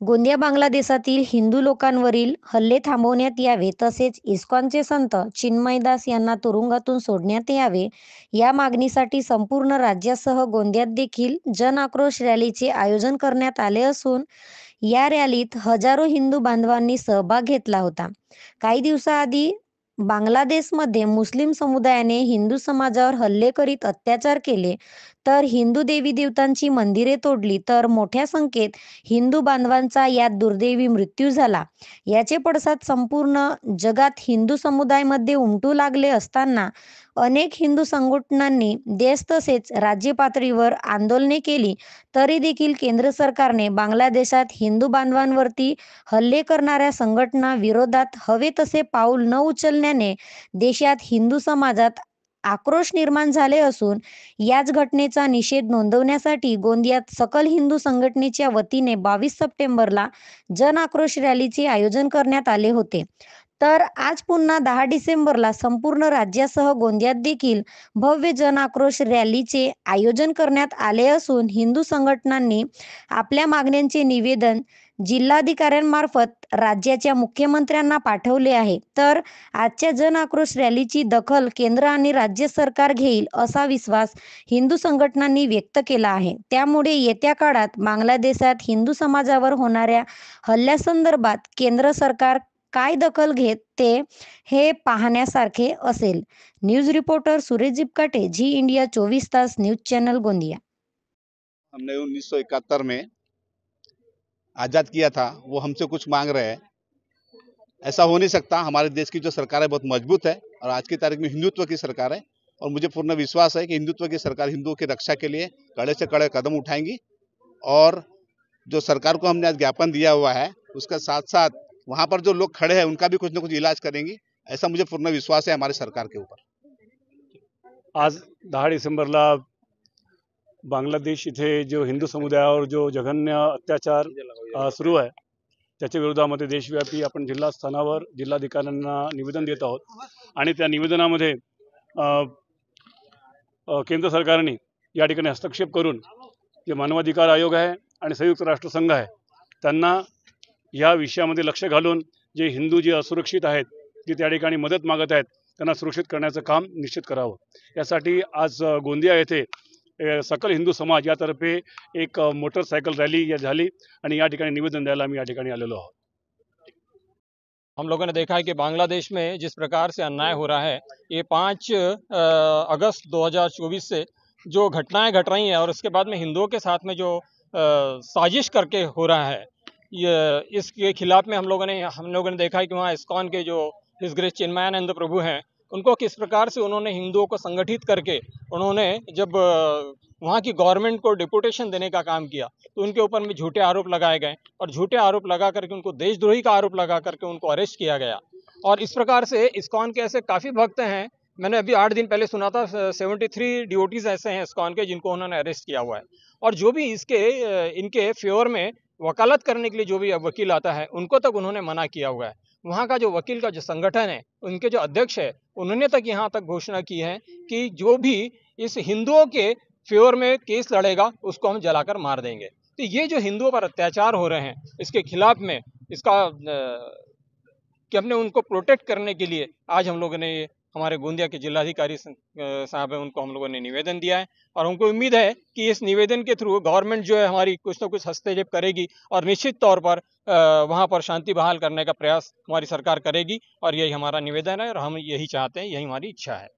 गोंदिया बांगलादेशातील हिंदू लोकांवरील हल्ले थांबवण्यात यावे, तसेच इस्कॉनचे संत चिन्मयदास यांना तुरुंगातून सोडण्यात यावे, या मागणीसाठी संपूर्ण राज्यासह गोंदियात देखील जन आक्रोश रॅलीचे आयोजन करण्यात आले असून या रॅलीत हजारो हिंदू बांधवांनी सहभाग घेतला होता. काही दिवसाआधी बांगलादेशमध्ये मुस्लिम समुदायाने हिंदू समाजावर हल्ले करीत अत्याचार केले, तर हिंदू देवी देवतांची मंदिरे तोडली, तर मोठ्या संख्येत हिंदू बांधवांचा यात दुर्दैवी मृत्यू झाला. याचे पडसाद संपूर्ण जगात हिंदू समुदायामध्ये उमटू लागले असताना अनेक हिंदू संघटनांनी देश तसेच राज्य पातळीवर आंदोलने केली, तरी देखील केंद्र सरकारने बांगलादेशात हिंदू बांधवांवरती हल्ले करणाऱ्या संघटना विरोधात हवे तसे पाऊल न उचलल्याने देशात हिंदू समाजात आक्रोश निर्माण झाले असून याच घटनेचा निषेध नोंदवण्यासाठी गोंदियात सकल हिंदू संघटनेच्या वतीने 22 सप्टेंबरला जन आक्रोश रॅलीचे आयोजन करण्यात आले होते. तर आज पुन्हा 10 डिसेंबरला संपूर्ण राज्यासह गोंदियात देखील भव्य जन आक्रोश रॅलीचे आयोजन करण्यात आले असून हिंदू संघटनांनी आपल्या मागण्यांचे निवेदन जिल्हाधिकाऱ्यांमार्फत राज्याच्या मुख्यमंत्र्यांना पाठवले आहे. तर आजच्या जन आक्रोश रॅलीची दखल केंद्र आणि राज्य सरकार घेईल असा विश्वास हिंदू संघटनांनी व्यक्त केला आहे. त्यामुळे येत्या काळात बांगलादेशात हिंदू समाजावर होणाऱ्या हल्ल्यासंदर्भात केंद्र सरकार काय दखल घेते हे पाहण्यासारखे असेल. News reporter Suresh Jipkate, Zee India 24 तास न्यूज चैनल गोंदिया। हमने 1971 में आज़ाद किया था, वो हमसे कुछ मांग रहे हैं। ऐसा हो नहीं सकता। हमारे देश की जो सरकार है बहुत मजबूत है और आज की तारीख में हिंदुत्व की सरकार है और मुझे पूर्ण विश्वास है कि हिंदुत्व की सरकार हिंदुओं की रक्षा के लिए कड़े से कड़े कदम उठाएंगी और जो सरकार को हमने आज ज्ञापन दिया हुआ है उसके साथ साथ वहाँ पर जो लोग खड़े हैं उनका भी कुछ न कुछ इलाज करेंगी, ऐसा मुझे पूर्ण विश्वास है हमारी सरकार के ऊपर। आज 10 डिसेंबरला बांगलादेश इथे जो हिंदू समुदायावर जो जघन्य अत्याचार सुरू आहे त्याच्या विरोधामध्ये देशव्यापी आपण जिल्हा स्तरावर जिल्हाधिकाऱ्यांना निवेदन देत आहोत आणि त्या निवेदनामध्ये केंद्र सरकारने या ठिकाणी हस्तक्षेप करून जे मानवाधिकार आयोग आहे आणि संयुक्त राष्ट्रसंघ आहे त्यांना या विषयामध्ये लक्ष घालून जे हिंदू जे असुरक्षित आहेत, जे त्या ठिकाणी मदत मागत आहेत, त्यांना सुरक्षित करण्याचं काम निश्चित करावं। यासाठी आज गोंदिया येथे सकल हिंदू समाज यातर्फे एक मोटरसायकल रॅली झाली आणि या ठिकाणी निवेदन द्यायला मी या ठिकाणी आलेलो आहोत। हम लोगों ने देखा है कि बांग्लादेश में जिस प्रकार से अन्याय हो रहा है, ये 5 अगस्त 2024 से जो घटनाएं घट रही हैं और उसके बाद में हिंदुओं के साथ में जो साजिश करके हो रहा है, ये इसके खिलाफ में हम लोगों ने देखा है कि वहाँ इस्कॉन के जो हिज ग्रेस चिन्मयानंद प्रभु हैं, उनको किस प्रकार से उन्होंने हिंदुओं को संगठित करके उन्होंने जब वहाँ की गवर्नमेंट को डिपुटेशन देने का काम किया तो उनके ऊपर में झूठे आरोप लगाए गए और झूठे आरोप लगा करके उनको देशद्रोही का आरोप लगा करके उनको अरेस्ट किया गया। और इस प्रकार से इस्कॉन के ऐसे काफ़ी भक्त हैं, मैंने अभी 8 दिन पहले सुना था 73 डिवोटीज ऐसे हैं इस्कॉन के जिनको उन्होंने अरेस्ट किया हुआ है। और जो भी इनके फेवर में वकालत करने के लिए जो भी वकील आता है उनको तक उन्होंने मना किया हुआ है। वहाँ का जो वकील का जो संगठन है, उनके जो अध्यक्ष है, उन्होंने तक यहाँ तक घोषणा की है कि जो भी इस हिंदुओं के फेवर में केस लड़ेगा उसको हम जलाकर मार देंगे। तो ये जो हिंदुओं पर अत्याचार हो रहे हैं इसके खिलाफ में कि हमने उनको प्रोटेक्ट करने के लिए आज हम लोगों ने हमारे गोंदिया के जिलाधिकारी साहब हैं उनको हम लोगों ने निवेदन दिया है और हमको उम्मीद है कि इस निवेदन के थ्रू गवर्नमेंट जो है हमारी कुछ ना कुछ हस्तक्षेप करेगी और निश्चित तौर पर वहाँ पर शांति बहाल करने का प्रयास हमारी सरकार करेगी। और यही हमारा निवेदन है और हम यही चाहते हैं, यही हमारी इच्छा है।